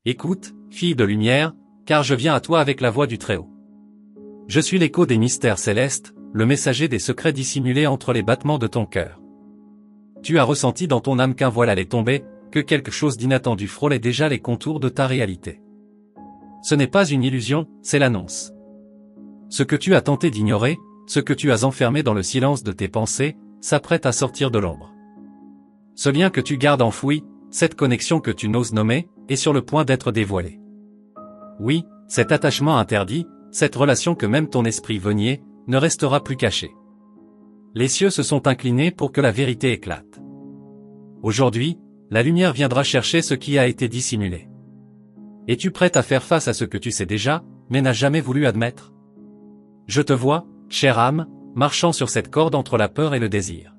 Écoute, fille de lumière, car je viens à toi avec la voix du Très-Haut. Je suis l'écho des mystères célestes, le messager des secrets dissimulés entre les battements de ton cœur. Tu as ressenti dans ton âme qu'un voile allait tomber, que quelque chose d'inattendu frôlait déjà les contours de ta réalité. Ce n'est pas une illusion, c'est l'annonce. Ce que tu as tenté d'ignorer, ce que tu as enfermé dans le silence de tes pensées, s'apprête à sortir de l'ombre. Ce lien que tu gardes enfoui, cette connexion que tu n'oses nommer, est sur le point d'être dévoilée. Oui, cet attachement interdit, cette relation que même ton esprit veut nier, ne restera plus cachée. Les cieux se sont inclinés pour que la vérité éclate. Aujourd'hui, la lumière viendra chercher ce qui a été dissimulé. Es-tu prête à faire face à ce que tu sais déjà, mais n'as jamais voulu admettre? Je te vois, chère âme, marchant sur cette corde entre la peur et le désir.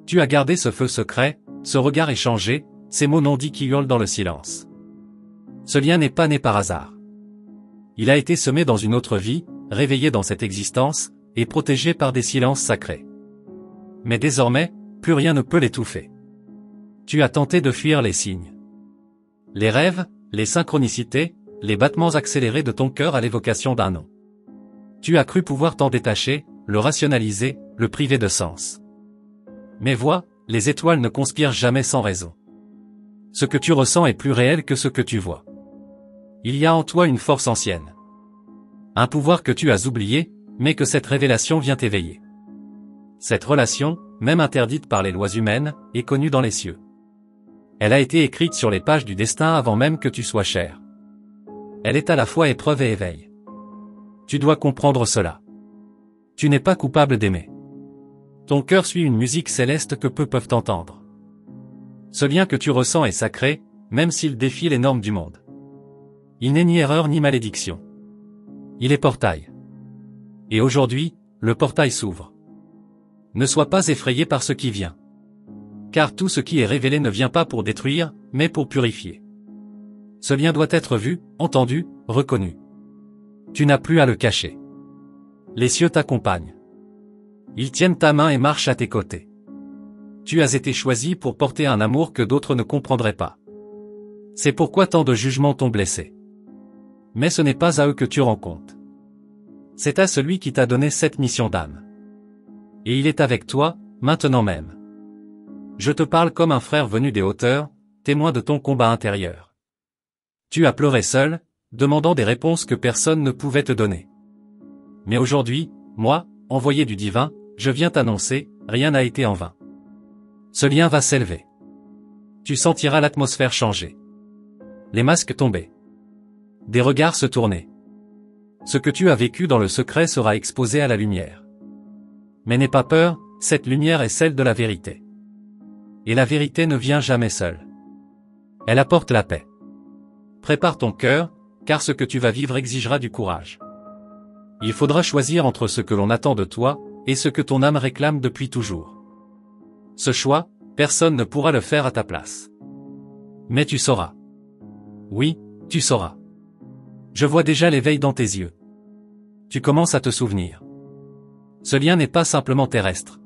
Tu as gardé ce feu secret, ce regard échangé, ces mots non dits qui hurlent dans le silence. Ce lien n'est pas né par hasard. Il a été semé dans une autre vie, réveillé dans cette existence, et protégé par des silences sacrés. Mais désormais, plus rien ne peut l'étouffer. Tu as tenté de fuir les signes. Les rêves, les synchronicités, les battements accélérés de ton cœur à l'évocation d'un nom. Tu as cru pouvoir t'en détacher, le rationaliser, le priver de sens. Mais vois, les étoiles ne conspirent jamais sans raison. Ce que tu ressens est plus réel que ce que tu vois. Il y a en toi une force ancienne. Un pouvoir que tu as oublié, mais que cette révélation vient éveiller. Cette relation, même interdite par les lois humaines, est connue dans les cieux. Elle a été écrite sur les pages du destin avant même que tu sois chair. Elle est à la fois épreuve et éveil. Tu dois comprendre cela. Tu n'es pas coupable d'aimer. Ton cœur suit une musique céleste que peu peuvent entendre. Ce lien que tu ressens est sacré, même s'il défie les normes du monde. Il n'est ni erreur ni malédiction. Il est portail. Et aujourd'hui, le portail s'ouvre. Ne sois pas effrayé par ce qui vient. Car tout ce qui est révélé ne vient pas pour détruire, mais pour purifier. Ce lien doit être vu, entendu, reconnu. Tu n'as plus à le cacher. Les cieux t'accompagnent. Ils tiennent ta main et marchent à tes côtés. Tu as été choisi pour porter un amour que d'autres ne comprendraient pas. C'est pourquoi tant de jugements t'ont blessé. Mais ce n'est pas à eux que tu rends compte. C'est à celui qui t'a donné cette mission d'âme. Et il est avec toi, maintenant même. Je te parle comme un frère venu des hauteurs, témoin de ton combat intérieur. Tu as pleuré seul, demandant des réponses que personne ne pouvait te donner. Mais aujourd'hui, moi, envoyé du divin, je viens t'annoncer, rien n'a été en vain. Ce lien va s'élever. Tu sentiras l'atmosphère changer. Les masques tomber. Des regards se tourner. Ce que tu as vécu dans le secret sera exposé à la lumière. Mais n'aie pas peur, cette lumière est celle de la vérité. Et la vérité ne vient jamais seule. Elle apporte la paix. Prépare ton cœur, car ce que tu vas vivre exigera du courage. Il faudra choisir entre ce que l'on attend de toi, et ce que ton âme réclame depuis toujours. Ce choix, personne ne pourra le faire à ta place. Mais tu sauras. Oui, tu sauras. Je vois déjà l'éveil dans tes yeux. Tu commences à te souvenir. Ce lien n'est pas simplement terrestre.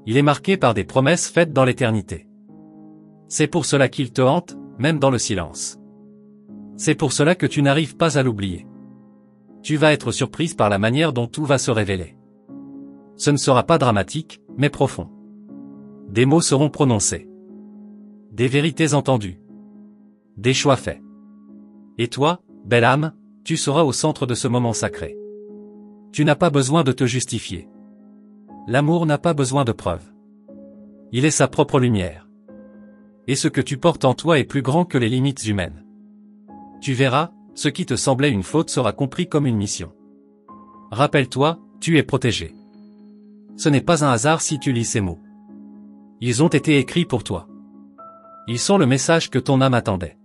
Il est marqué par des promesses faites dans l'éternité. C'est pour cela qu'il te hante, même dans le silence. C'est pour cela que tu n'arrives pas à l'oublier. Tu vas être surprise par la manière dont tout va se révéler. Ce ne sera pas dramatique, mais profond. Des mots seront prononcés. Des vérités entendues. Des choix faits. Et toi, belle âme, tu seras au centre de ce moment sacré. Tu n'as pas besoin de te justifier. L'amour n'a pas besoin de preuves. Il est sa propre lumière. Et ce que tu portes en toi est plus grand que les limites humaines. Tu verras, ce qui te semblait une faute sera compris comme une mission. Rappelle-toi, tu es protégé. Ce n'est pas un hasard si tu lis ces mots. Ils ont été écrits pour toi. Ils sont le message que ton âme attendait.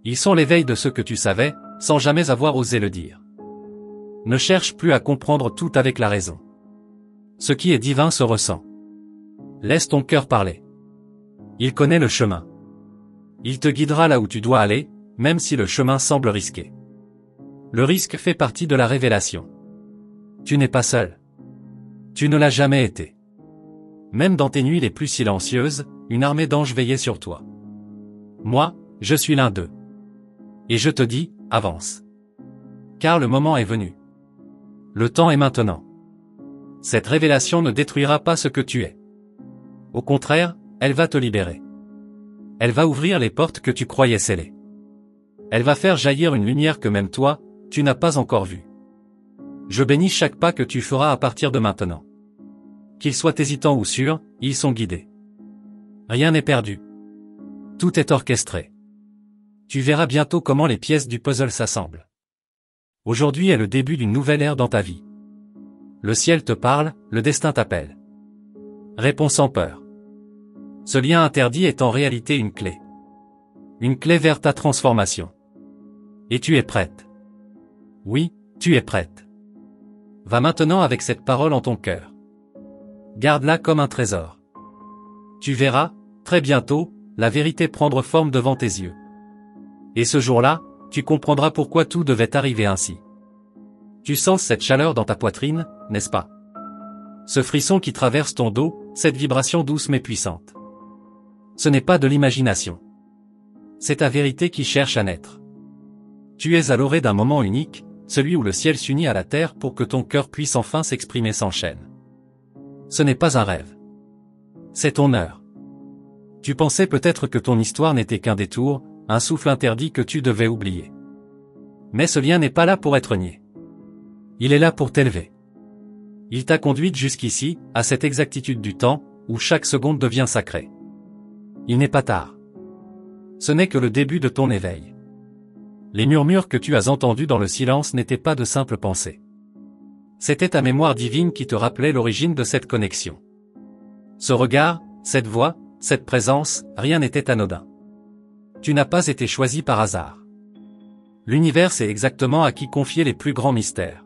Ils sont l'éveil de ce que tu savais, sans jamais avoir osé le dire. Ne cherche plus à comprendre tout avec la raison. Ce qui est divin se ressent. Laisse ton cœur parler. Il connaît le chemin. Il te guidera là où tu dois aller, même si le chemin semble risqué. Le risque fait partie de la révélation. Tu n'es pas seul. Tu ne l'as jamais été. Même dans tes nuits les plus silencieuses, une armée d'anges veillait sur toi. Moi, je suis l'un d'eux. Et je te dis, avance. Car le moment est venu. Le temps est maintenant. Cette révélation ne détruira pas ce que tu es. Au contraire, elle va te libérer. Elle va ouvrir les portes que tu croyais scellées. Elle va faire jaillir une lumière que même toi, tu n'as pas encore vue. Je bénis chaque pas que tu feras à partir de maintenant. Qu'ils soient hésitants ou sûrs, ils sont guidés. Rien n'est perdu. Tout est orchestré. Tu verras bientôt comment les pièces du puzzle s'assemblent. Aujourd'hui est le début d'une nouvelle ère dans ta vie. Le ciel te parle, le destin t'appelle. Réponds sans peur. Ce lien interdit est en réalité une clé. Une clé vers ta transformation. Et tu es prête. Oui, tu es prête. Va maintenant avec cette parole en ton cœur. Garde-la comme un trésor. Tu verras, très bientôt, la vérité prendre forme devant tes yeux. Et ce jour-là, tu comprendras pourquoi tout devait arriver ainsi. Tu sens cette chaleur dans ta poitrine, n'est-ce pas? Ce frisson qui traverse ton dos, cette vibration douce mais puissante. Ce n'est pas de l'imagination. C'est ta vérité qui cherche à naître. Tu es à l'orée d'un moment unique, celui où le ciel s'unit à la terre pour que ton cœur puisse enfin s'exprimer sans chaîne. Ce n'est pas un rêve. C'est ton heure. Tu pensais peut-être que ton histoire n'était qu'un détour, un souffle interdit que tu devais oublier. Mais ce lien n'est pas là pour être nié. Il est là pour t'élever. Il t'a conduite jusqu'ici, à cette exactitude du temps, où chaque seconde devient sacrée. Il n'est pas tard. Ce n'est que le début de ton éveil. Les murmures que tu as entendus dans le silence n'étaient pas de simples pensées. C'était ta mémoire divine qui te rappelait l'origine de cette connexion. Ce regard, cette voix, cette présence, rien n'était anodin. Tu n'as pas été choisi par hasard. L'univers sait exactement à qui confier les plus grands mystères.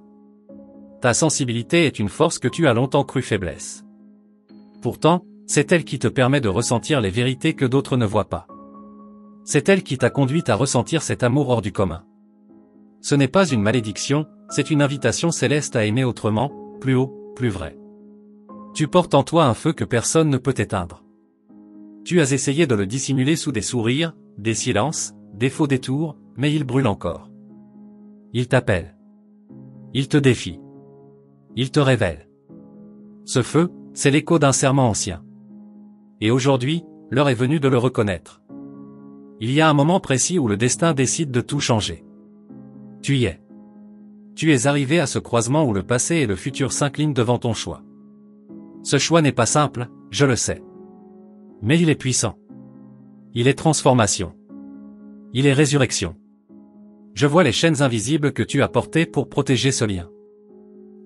Ta sensibilité est une force que tu as longtemps cru faiblesse. Pourtant, c'est elle qui te permet de ressentir les vérités que d'autres ne voient pas. C'est elle qui t'a conduit à ressentir cet amour hors du commun. Ce n'est pas une malédiction, c'est une invitation céleste à aimer autrement, plus haut, plus vrai. Tu portes en toi un feu que personne ne peut éteindre. Tu as essayé de le dissimuler sous des sourires, des silences, des faux détours, mais il brûle encore. Il t'appelle. Il te défie. Il te révèle. Ce feu, c'est l'écho d'un serment ancien. Et aujourd'hui, l'heure est venue de le reconnaître. Il y a un moment précis où le destin décide de tout changer. Tu y es. Tu es arrivé à ce croisement où le passé et le futur s'inclinent devant ton choix. Ce choix n'est pas simple, je le sais. Mais il est puissant. Il est transformation. Il est résurrection. Je vois les chaînes invisibles que tu as portées pour protéger ce lien.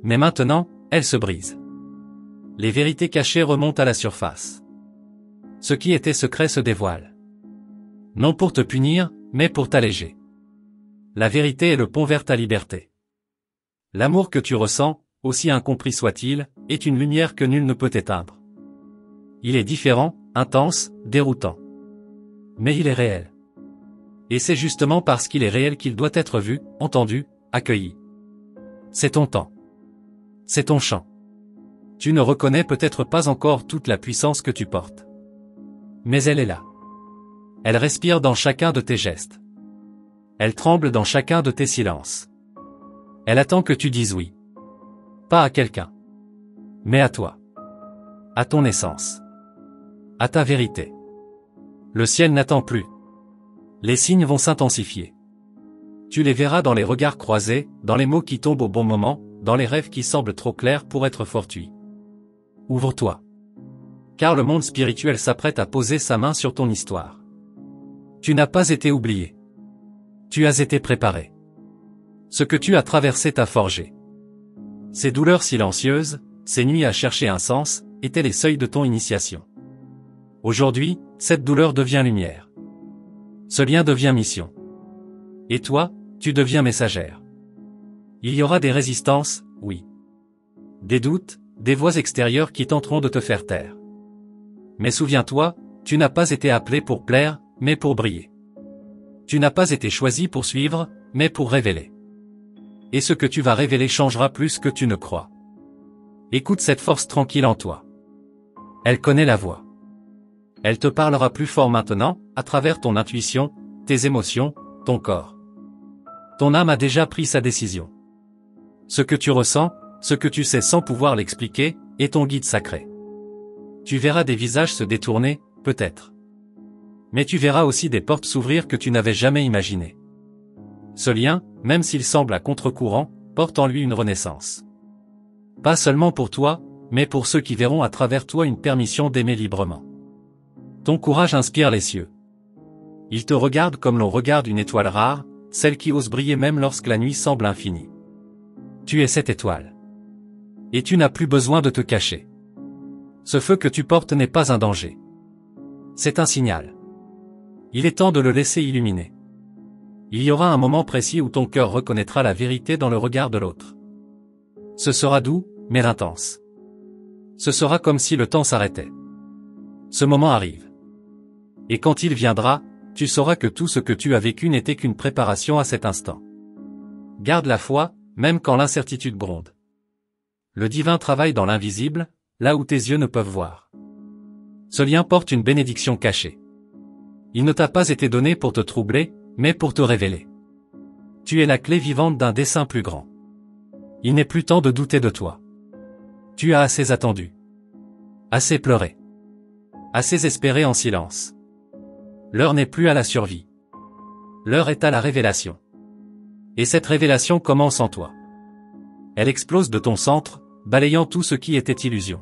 Mais maintenant, elles se brisent. Les vérités cachées remontent à la surface. Ce qui était secret se dévoile. Non pour te punir, mais pour t'alléger. La vérité est le pont vers ta liberté. L'amour que tu ressens, aussi incompris soit-il, est une lumière que nul ne peut éteindre. Il est différent, intense, déroutant. Mais il est réel. Et c'est justement parce qu'il est réel qu'il doit être vu, entendu, accueilli. C'est ton temps. C'est ton chant. Tu ne reconnais peut-être pas encore toute la puissance que tu portes. Mais elle est là. Elle respire dans chacun de tes gestes. Elle tremble dans chacun de tes silences. Elle attend que tu dises oui. Pas à quelqu'un. Mais à toi. À ton essence. À ta vérité. Le ciel n'attend plus. Les signes vont s'intensifier. Tu les verras dans les regards croisés, dans les mots qui tombent au bon moment, dans les rêves qui semblent trop clairs pour être fortuits. Ouvre-toi. Car le monde spirituel s'apprête à poser sa main sur ton histoire. Tu n'as pas été oublié. Tu as été préparé. Ce que tu as traversé t'a forgé. Ces douleurs silencieuses, ces nuits à chercher un sens, étaient les seuils de ton initiation. Aujourd'hui, cette douleur devient lumière. Ce lien devient mission. Et toi, tu deviens messagère. Il y aura des résistances, oui. Des doutes, des voix extérieures qui tenteront de te faire taire. Mais souviens-toi, tu n'as pas été appelé pour plaire, mais pour briller. Tu n'as pas été choisi pour suivre, mais pour révéler. Et ce que tu vas révéler changera plus que tu ne crois. Écoute cette force tranquille en toi. Elle connaît la voix. Elle te parlera plus fort maintenant, à travers ton intuition, tes émotions, ton corps. Ton âme a déjà pris sa décision. Ce que tu ressens, ce que tu sais sans pouvoir l'expliquer, est ton guide sacré. Tu verras des visages se détourner, peut-être. Mais tu verras aussi des portes s'ouvrir que tu n'avais jamais imaginées. Ce lien, même s'il semble à contre-courant, porte en lui une renaissance. Pas seulement pour toi, mais pour ceux qui verront à travers toi une permission d'aimer librement. Ton courage inspire les cieux. Ils te regardent comme l'on regarde une étoile rare, celle qui ose briller même lorsque la nuit semble infinie. Tu es cette étoile. Et tu n'as plus besoin de te cacher. Ce feu que tu portes n'est pas un danger. C'est un signal. Il est temps de le laisser illuminer. Il y aura un moment précis où ton cœur reconnaîtra la vérité dans le regard de l'autre. Ce sera doux, mais intense. Ce sera comme si le temps s'arrêtait. Ce moment arrive. Et quand il viendra, tu sauras que tout ce que tu as vécu n'était qu'une préparation à cet instant. Garde la foi, même quand l'incertitude gronde. Le divin travaille dans l'invisible, là où tes yeux ne peuvent voir. Ce lien porte une bénédiction cachée. Il ne t'a pas été donné pour te troubler, mais pour te révéler. Tu es la clé vivante d'un dessein plus grand. Il n'est plus temps de douter de toi. Tu as assez attendu. Assez pleuré. Assez espéré en silence. L'heure n'est plus à la survie. L'heure est à la révélation. Et cette révélation commence en toi. Elle explose de ton centre, balayant tout ce qui était illusion.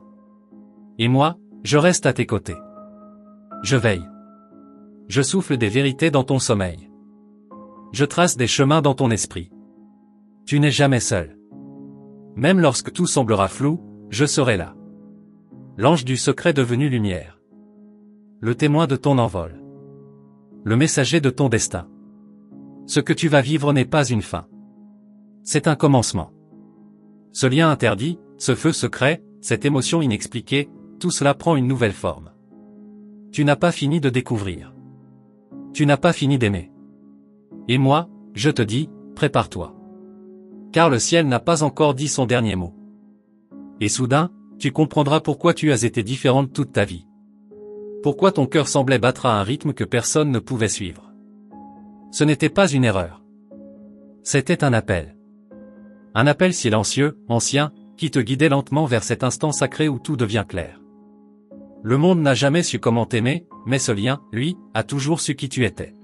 Et moi, je reste à tes côtés. Je veille. Je souffle des vérités dans ton sommeil. Je trace des chemins dans ton esprit. Tu n'es jamais seul. Même lorsque tout semblera flou, je serai là. L'ange du secret devenu lumière. Le témoin de ton envol. Le messager de ton destin. Ce que tu vas vivre n'est pas une fin. C'est un commencement. Ce lien interdit, ce feu secret, cette émotion inexpliquée, tout cela prend une nouvelle forme. Tu n'as pas fini de découvrir. Tu n'as pas fini d'aimer. Et moi, je te dis, prépare-toi. Car le ciel n'a pas encore dit son dernier mot. Et soudain, tu comprendras pourquoi tu as été différente toute ta vie. Pourquoi ton cœur semblait battre à un rythme que personne ne pouvait suivre. Ce n'était pas une erreur. C'était un appel. Un appel silencieux, ancien, qui te guidait lentement vers cet instant sacré où tout devient clair. Le monde n'a jamais su comment t'aimer, mais ce lien, lui, a toujours su qui tu étais.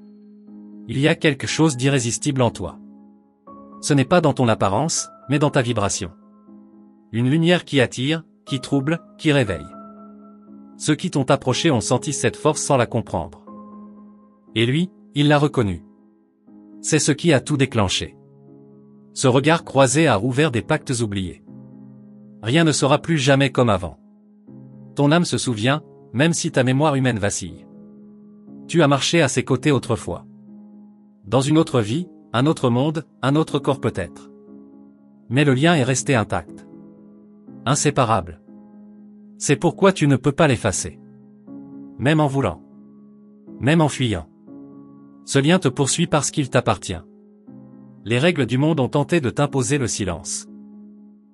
Il y a quelque chose d'irrésistible en toi. Ce n'est pas dans ton apparence, mais dans ta vibration. Une lumière qui attire, qui trouble, qui réveille. Ceux qui t'ont approché ont senti cette force sans la comprendre. Et lui, il l'a reconnue. C'est ce qui a tout déclenché. Ce regard croisé a rouvert des pactes oubliés. Rien ne sera plus jamais comme avant. Ton âme se souvient, même si ta mémoire humaine vacille. Tu as marché à ses côtés autrefois. Dans une autre vie, un autre monde, un autre corps peut-être. Mais le lien est resté intact. Inséparable. C'est pourquoi tu ne peux pas l'effacer. Même en voulant. Même en fuyant. Ce lien te poursuit parce qu'il t'appartient. Les règles du monde ont tenté de t'imposer le silence.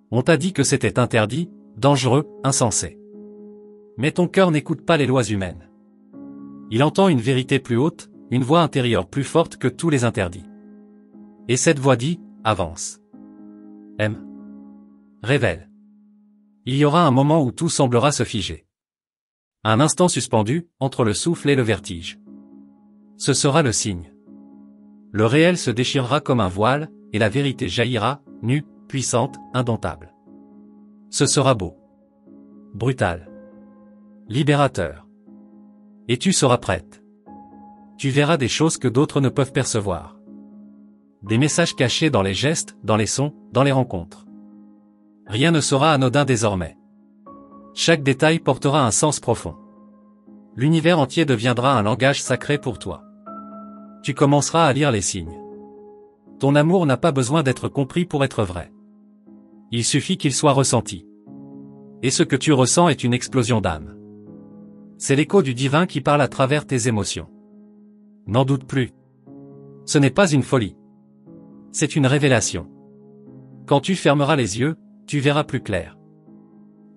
On t'a dit que c'était interdit, dangereux, insensé. Mais ton cœur n'écoute pas les lois humaines. Il entend une vérité plus haute, une voix intérieure plus forte que tous les interdits. Et cette voix dit, avance. Aime. Révèle. Il y aura un moment où tout semblera se figer. Un instant suspendu, entre le souffle et le vertige. Ce sera le signe. Le réel se déchirera comme un voile, et la vérité jaillira, nue, puissante, indomptable. Ce sera beau. Brutal. Libérateur. Et tu seras prête. Tu verras des choses que d'autres ne peuvent percevoir. Des messages cachés dans les gestes, dans les sons, dans les rencontres. Rien ne sera anodin désormais. Chaque détail portera un sens profond. L'univers entier deviendra un langage sacré pour toi. Tu commenceras à lire les signes. Ton amour n'a pas besoin d'être compris pour être vrai. Il suffit qu'il soit ressenti. Et ce que tu ressens est une explosion d'âme. C'est l'écho du divin qui parle à travers tes émotions. N'en doute plus. Ce n'est pas une folie. C'est une révélation. Quand tu fermeras les yeux, tu verras plus clair.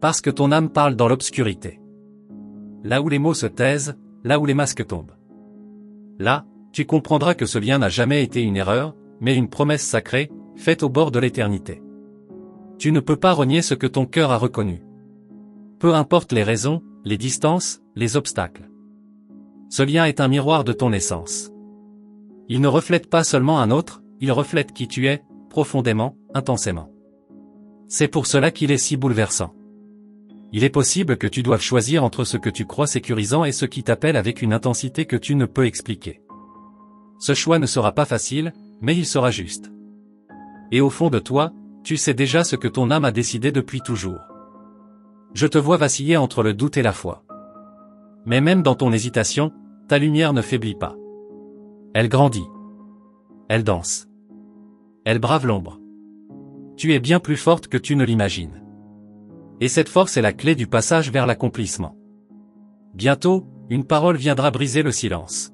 Parce que ton âme parle dans l'obscurité. Là où les mots se taisent, là où les masques tombent. Là, tu comprendras que ce lien n'a jamais été une erreur, mais une promesse sacrée, faite au bord de l'éternité. Tu ne peux pas renier ce que ton cœur a reconnu. Peu importe les raisons, les distances, les obstacles. Ce lien est un miroir de ton essence. Il ne reflète pas seulement un autre, il reflète qui tu es, profondément, intensément. C'est pour cela qu'il est si bouleversant. Il est possible que tu doives choisir entre ce que tu crois sécurisant et ce qui t'appelle avec une intensité que tu ne peux expliquer. Ce choix ne sera pas facile, mais il sera juste. Et au fond de toi, tu sais déjà ce que ton âme a décidé depuis toujours. Je te vois vaciller entre le doute et la foi. Mais même dans ton hésitation, ta lumière ne faiblit pas. Elle grandit. Elle danse. Elle brave l'ombre. Tu es bien plus forte que tu ne l'imagines. Et cette force est la clé du passage vers l'accomplissement. Bientôt, une parole viendra briser le silence.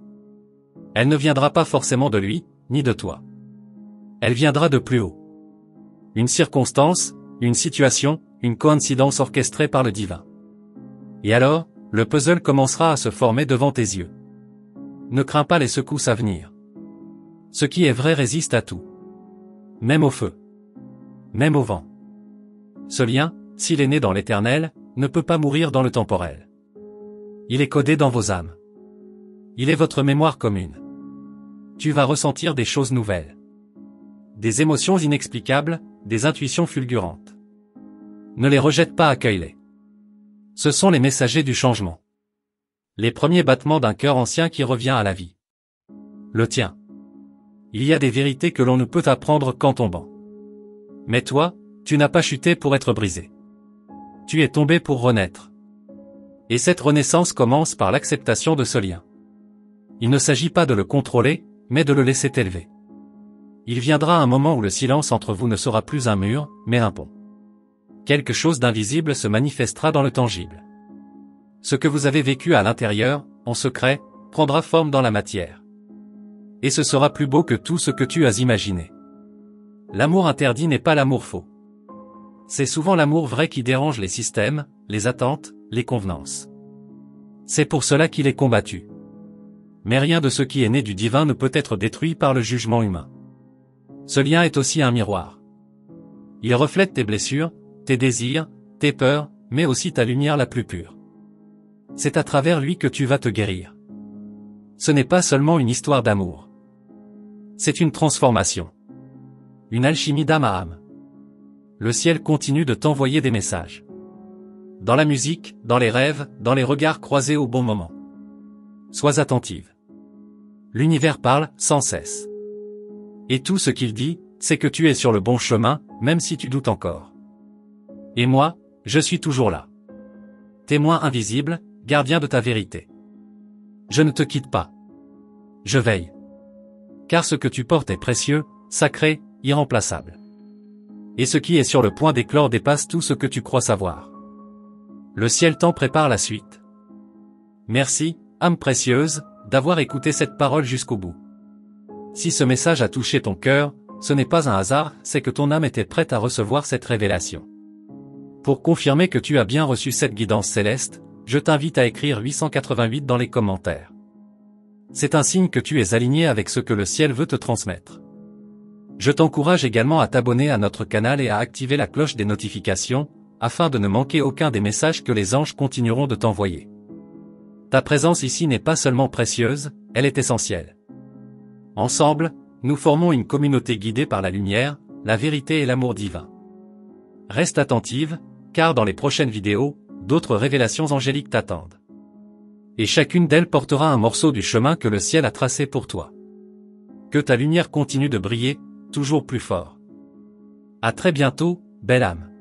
Elle ne viendra pas forcément de lui, ni de toi. Elle viendra de plus haut. Une circonstance, une situation, une coïncidence orchestrée par le divin. Et alors, le puzzle commencera à se former devant tes yeux. Ne crains pas les secousses à venir. Ce qui est vrai résiste à tout. Même au feu. Même au vent. Ce lien, s'il est né dans l'éternel, ne peut pas mourir dans le temporel. Il est codé dans vos âmes. Il est votre mémoire commune. Tu vas ressentir des choses nouvelles. Des émotions inexplicables, des intuitions fulgurantes. Ne les rejette pas, accueille-les. Ce sont les messagers du changement. Les premiers battements d'un cœur ancien qui revient à la vie. Le tien. Il y a des vérités que l'on ne peut apprendre qu'en tombant. Mais toi, tu n'as pas chuté pour être brisé. Tu es tombé pour renaître. Et cette renaissance commence par l'acceptation de ce lien. Il ne s'agit pas de le contrôler, mais de le laisser t'élever. Il viendra un moment où le silence entre vous ne sera plus un mur, mais un pont. Quelque chose d'invisible se manifestera dans le tangible. Ce que vous avez vécu à l'intérieur, en secret, prendra forme dans la matière. Et ce sera plus beau que tout ce que tu as imaginé. L'amour interdit n'est pas l'amour faux. C'est souvent l'amour vrai qui dérange les systèmes, les attentes, les convenances. C'est pour cela qu'il est combattu. Mais rien de ce qui est né du divin ne peut être détruit par le jugement humain. Ce lien est aussi un miroir. Il reflète tes blessures, tes désirs, tes peurs, mais aussi ta lumière la plus pure. C'est à travers lui que tu vas te guérir. Ce n'est pas seulement une histoire d'amour. C'est une transformation. Une alchimie d'âme à âme. Le ciel continue de t'envoyer des messages. Dans la musique, dans les rêves, dans les regards croisés au bon moment. Sois attentive. L'univers parle, sans cesse. Et tout ce qu'il dit, c'est que tu es sur le bon chemin, même si tu doutes encore. Et moi, je suis toujours là. Témoin invisible, gardien de ta vérité. Je ne te quitte pas. Je veille. Car ce que tu portes est précieux, sacré, irremplaçable. Et ce qui est sur le point d'éclore dépasse tout ce que tu crois savoir. Le ciel t'en prépare la suite. Merci, âme précieuse, d'avoir écouté cette parole jusqu'au bout. Si ce message a touché ton cœur, ce n'est pas un hasard, c'est que ton âme était prête à recevoir cette révélation. Pour confirmer que tu as bien reçu cette guidance céleste, je t'invite à écrire 888 dans les commentaires. C'est un signe que tu es aligné avec ce que le ciel veut te transmettre. Je t'encourage également à t'abonner à notre canal et à activer la cloche des notifications, afin de ne manquer aucun des messages que les anges continueront de t'envoyer. Ta présence ici n'est pas seulement précieuse, elle est essentielle. Ensemble, nous formons une communauté guidée par la lumière, la vérité et l'amour divin. Reste attentive, car dans les prochaines vidéos, d'autres révélations angéliques t'attendent. Et chacune d'elles portera un morceau du chemin que le ciel a tracé pour toi. Que ta lumière continue de briller, toujours plus fort. À très bientôt, belle âme.